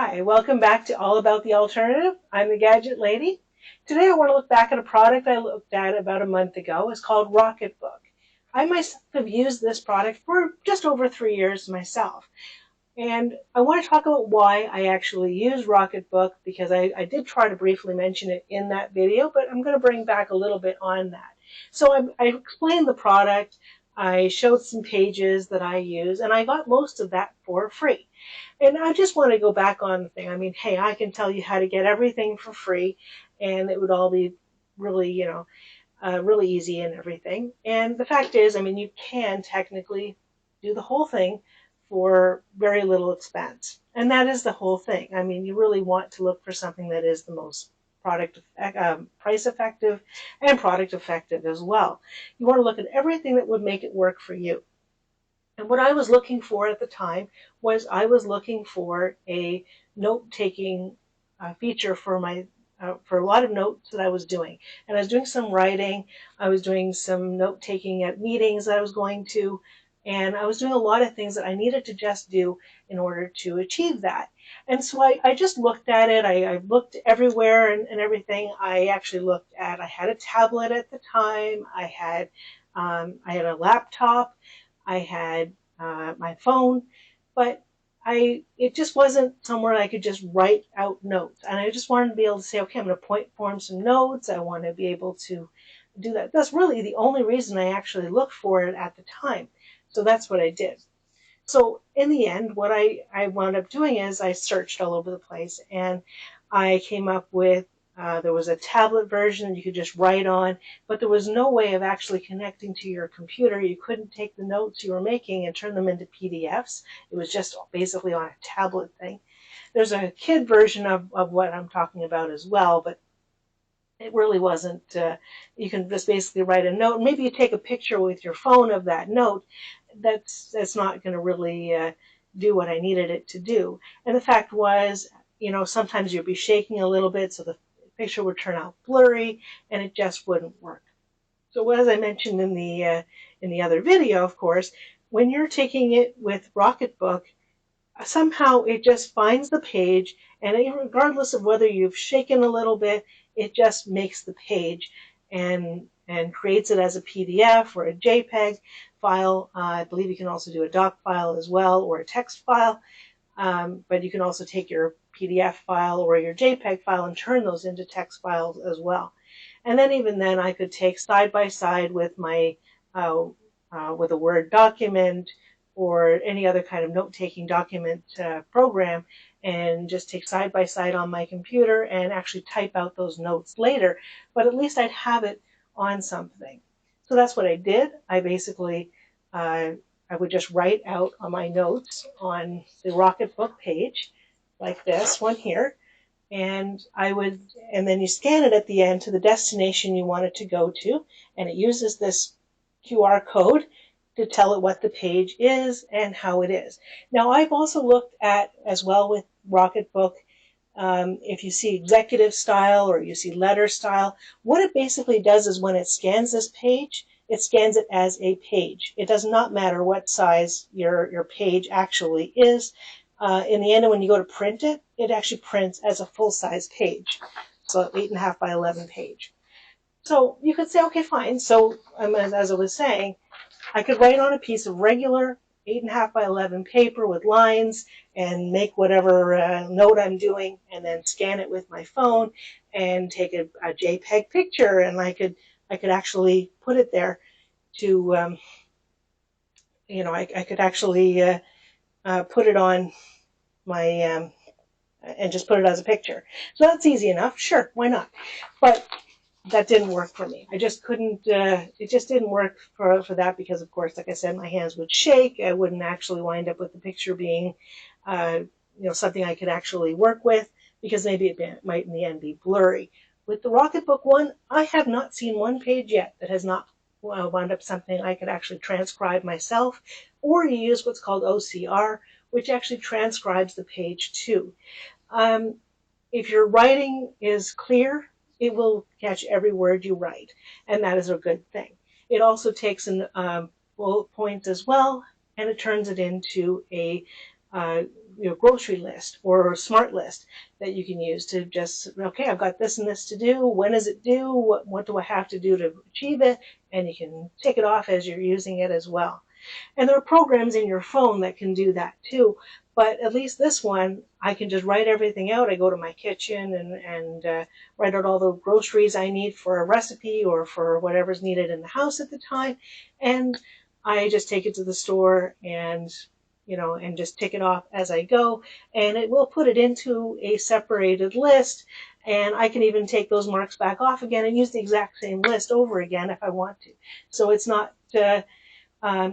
Hi, welcome back to All About the Alternative. I'm the Gadget Lady. Today I want to look back at a product I looked at about a month ago. It's called Rocketbook. I myself have used this product for just over 3 years myself. And I want to talk about why I actually use Rocketbook because I did try to briefly mention it in that video, but I'm going to bring back a little bit on that. So I explained the product, I showed some pages that I use, and I got most of that for free. And I just want to go back on the thing. I mean, hey, I can tell you how to get everything for free, and it would all be really, really easy and everything. And the fact is, I mean, you can technically do the whole thing for very little expense. And that is the whole thing. I mean, you really want to look for something that is the most price effective and product effective as well. You want to look at everything that would make it work for you. And what I was looking for at the time was I was looking for a note-taking feature for for a lot of notes that I was doing. And I was doing some writing, I was doing some note-taking at meetings that I was going to, and I was doing a lot of things that I needed to just do in order to achieve that. And so I just looked at it. I looked everywhere and everything. I actually looked at, I had a tablet at the time. I had a laptop. I had my phone, but it just wasn't somewhere I could just write out notes. And I just wanted to be able to say, okay, I'm going to point form some notes. I want to be able to do that. That's really the only reason I actually looked for it at the time. So that's what I did. So in the end, what I wound up doing is I searched all over the place, and I came up with, there was a tablet version you could just write on, but there was no way of actually connecting to your computer. You couldn't take the notes you were making and turn them into PDFs. It was just basically on a tablet thing. There's a kid version of what I'm talking about as well, but it really wasn't. You can just basically write a note. Maybe you take a picture with your phone of that note. That's not going to really do what I needed it to do. And the fact was, sometimes you'd be shaking a little bit, so the picture would turn out blurry, and it just wouldn't work. So as I mentioned in the other video, of course, when you're taking it with Rocketbook, somehow it just finds the page, and regardless of whether you've shaken a little bit, it just makes the page and creates it as a PDF or a JPEG file. I believe you can also do a doc file as well, or a text file, but you can also take your PDF file or your JPEG file and turn those into text files as well. And then even then I could take side by side with my with a Word document or any other kind of note-taking document program, and just take side by side on my computer and actually type out those notes later, but at least I'd have it on something. So that's what I did. I basically, I would just write out on my notes on the Rocketbook page, like this one here, and then you scan it at the end to the destination you want it to go to, and it uses this QR code to tell it what the page is and how it is. Now, I've also looked at, as well with Rocketbook, if you see executive style or you see letter style, what it basically does is when it scans this page, it scans it as a page. It does not matter what size your page actually is. In the end, when you go to print it, it actually prints as a full-size page, so 8.5 by 11 page. So you could say, okay, fine. So as I was saying, I could write on a piece of regular 8.5 by 11 paper with lines and make whatever note I'm doing, and then scan it with my phone and take a JPEG picture, and I could actually put it there to, I could actually put it on my, and just put it as a picture. So that's easy enough. Sure, why not? But that didn't work for me. I just couldn't, it just didn't work for that because, of course, like I said, my hands would shake. I wouldn't actually wind up with the picture being, something I could actually work with, because maybe it might in the end be blurry. With the Rocketbook one, I have not seen one page yet that has not wound up something I could actually transcribe myself, or use what's called OCR, which actually transcribes the page too. If your writing is clear, it will catch every word you write, and that is a good thing. It also takes in bullet points as well, and it turns it into a grocery list or a smart list that you can use to just, okay, I've got this and this to do. When is it due? What do I have to do to achieve it? And you can take it off as you're using it as well. And there are programs in your phone that can do that too. But at least this one, I can just write everything out. I go to my kitchen and write out all the groceries I need for a recipe or for whatever's needed in the house at the time. And I just take it to the store and and just tick it off as I go. And it will put it into a separated list. And I can even take those marks back off again and use the exact same list over again if I want to. So it's not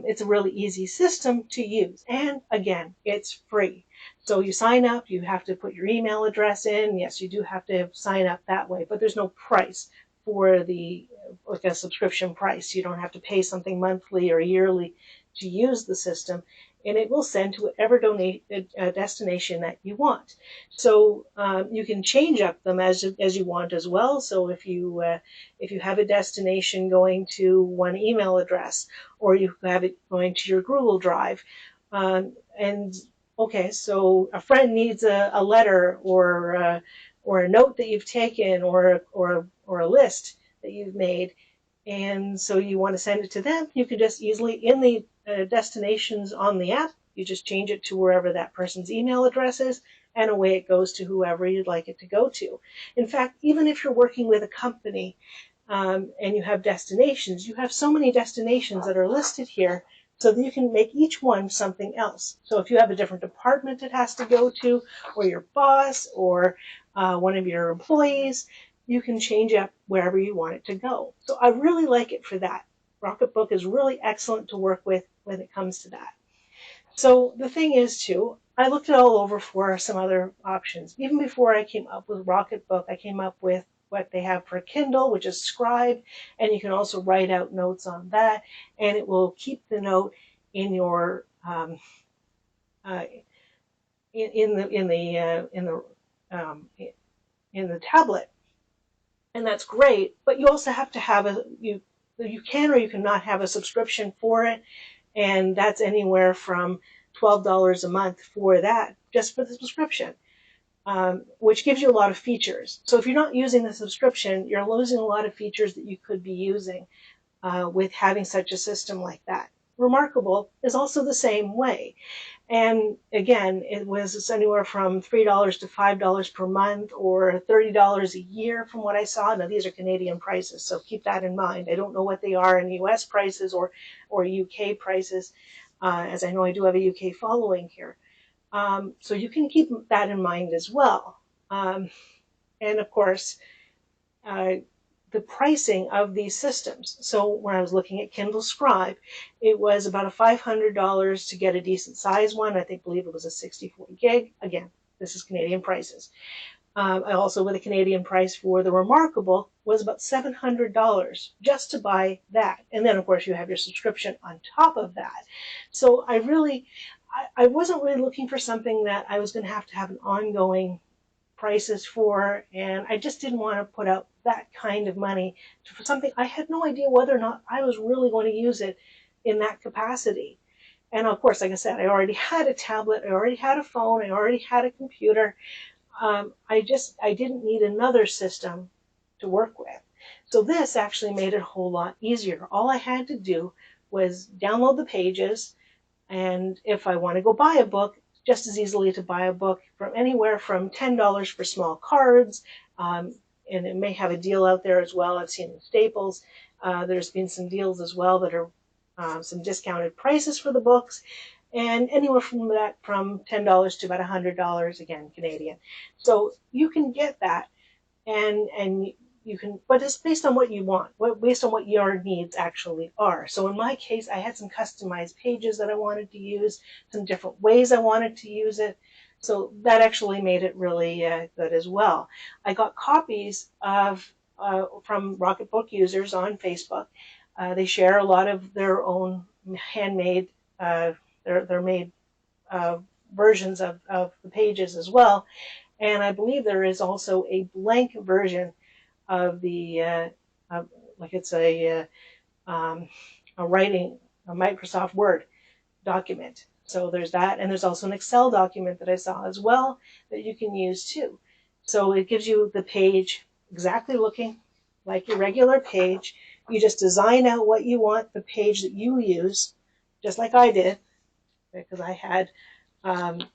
it's a really easy system to use. And again, it's free. So you sign up, you have to put your email address in. Yes, you do have to sign up that way, but there's no price for like a subscription price. You don't have to pay something monthly or yearly to use the system, and it will send to whatever destination that you want. So you can change up them as you want as well. So if you have a destination going to one email address, or you have it going to your Google Drive, and okay, so a friend needs a letter or a note that you've taken or a list that you've made, and so you want to send it to them, you can just easily, in the destinations on the app, you just change it to wherever that person's email address is, and away it goes to whoever you'd like it to go to. In fact, even if you're working with a company and you have destinations, you have so many destinations that are listed here so that you can make each one something else. So if you have a different department it has to go to, or your boss, or one of your employees, you can change up wherever you want it to go. So I really like it for that. Rocketbook is really excellent to work with when it comes to that. So the thing is too, I looked it all over for some other options. Even before I came up with Rocketbook, I came up with what they have for Kindle, which is Scribe, and you can also write out notes on that, and it will keep the note in your in the tablet, and that's great. But you also have to have you can or you cannot have a subscription for it, and that's anywhere from $12 a month for that, just for the subscription. Which gives you a lot of features. So if you're not using the subscription, you're losing a lot of features that you could be using with having such a system like that. Remarkable is also the same way. And again, it was anywhere from $3 to $5 per month, or $30 a year from what I saw. Now these are Canadian prices, so keep that in mind. I don't know what they are in US prices or UK prices, as I know I do have a UK following here. So you can keep that in mind as well. And of course, the pricing of these systems. So when I was looking at Kindle Scribe, it was about $500 to get a decent size one. I believe it was a 64 gig. Again, this is Canadian prices. Also with a Canadian price for the Remarkable was about $700 just to buy that. And then of course you have your subscription on top of that. So I wasn't really looking for something that I was going to have an ongoing prices for, and I just didn't want to put out that kind of money for something I had no idea whether or not I was really going to use it in that capacity. And of course, like I said, I already had a tablet, I already had a phone, I already had a computer. I didn't need another system to work with. So this actually made it a whole lot easier. All I had to do was download the pages, and if I want to go buy a book, just as easily to buy a book from anywhere from $10 for small cards, and it may have a deal out there as well. I've seen in Staples. There's been some deals as well that are some discounted prices for the books, and anywhere from $10 to about $100, again, Canadian. So you can get that, and you can, but it's based on what you want, based on what your needs actually are. So in my case, I had some customized pages that I wanted to use, some different ways I wanted to use it. So that actually made it really good as well. I got copies from Rocketbook users on Facebook. They share a lot of their own handmade, their made versions of the pages as well. And I believe there is also a blank version of the like it's a Microsoft Word document So there's that, and there's also an Excel document that I saw as well that you can use too. So it gives you the page exactly looking like your regular page. You just design out what you want the page that you use, just like I did, because I had the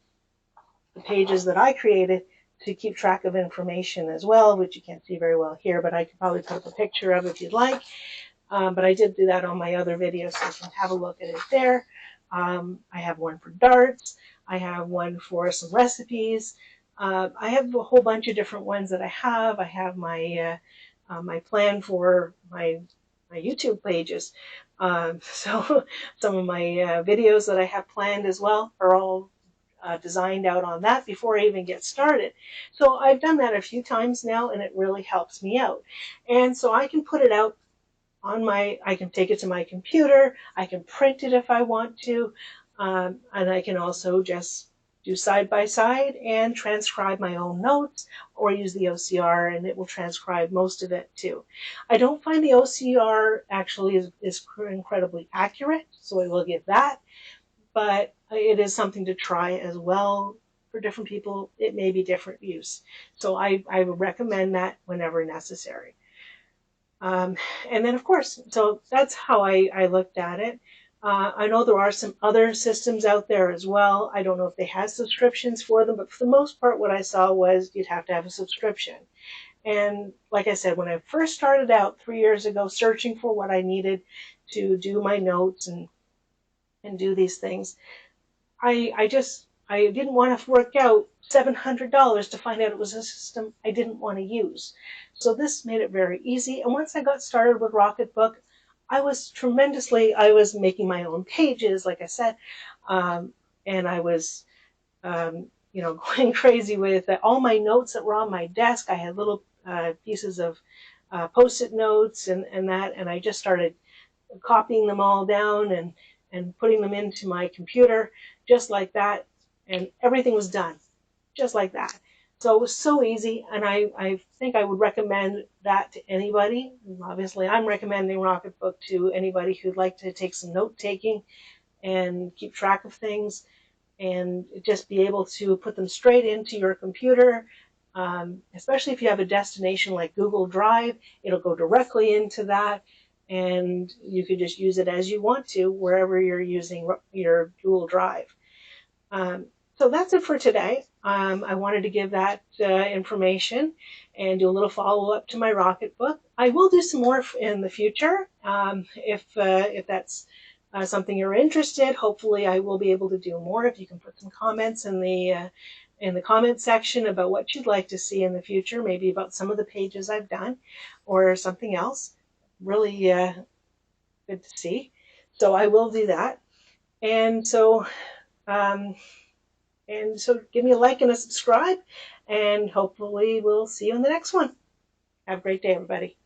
pages that I created to keep track of information as well, which you can't see very well here, but I could probably put up a picture of if you'd like. But I did do that on my other videos, so you can have a look at it there. I have one for darts. I have one for some recipes. I have a whole bunch of different ones that I have. I have my my plan for my YouTube pages. So some of my videos that I have planned as well are all designed out on that before I even get started. So I've done that a few times now, and it really helps me out. And so I can put it out on I can take it to my computer, I can print it if I want to, and I can also just do side by side and transcribe my own notes or use the OCR and it will transcribe most of it too. I don't find the OCR actually is incredibly accurate, so I will give that, but it is something to try as well. For different people, it may be different use. So I would recommend that whenever necessary. Um, and then, of course, so that's how I looked at it. I know there are some other systems out there as well. I don't know if they have subscriptions for them, but for the most part, what I saw was you'd have to have a subscription. And like I said, when I first started out 3 years ago, searching for what I needed to do my notes and do these things, I didn't want to work out $700 to find out it was a system I didn't want to use. So this made it very easy. And once I got started with Rocketbook, I was making my own pages, like I said, and I was, going crazy with all my notes that were on my desk. I had little pieces of post-it notes and that, and I just started copying them all down and putting them into my computer just like that, and everything was done just like that. So it was so easy, and I think I would recommend that to anybody. And obviously, I'm recommending Rocketbook to anybody who'd like to take some note taking and keep track of things and just be able to put them straight into your computer. Especially if you have a destination like Google Drive, it'll go directly into that, and you could just use it as you want to wherever you're using your Google Drive. Um, so that's it for today. I wanted to give that information and do a little follow-up to my Rocketbook. I will do some more in the future if that's something you're interested. Hopefully, I will be able to do more. If you can put some comments in the comment section about what you'd like to see in the future, maybe about some of the pages I've done or something else. Really good to see. So I will do that. And so um, give me a like and a subscribe, and hopefully we'll see you in the next one. Have a great day, everybody.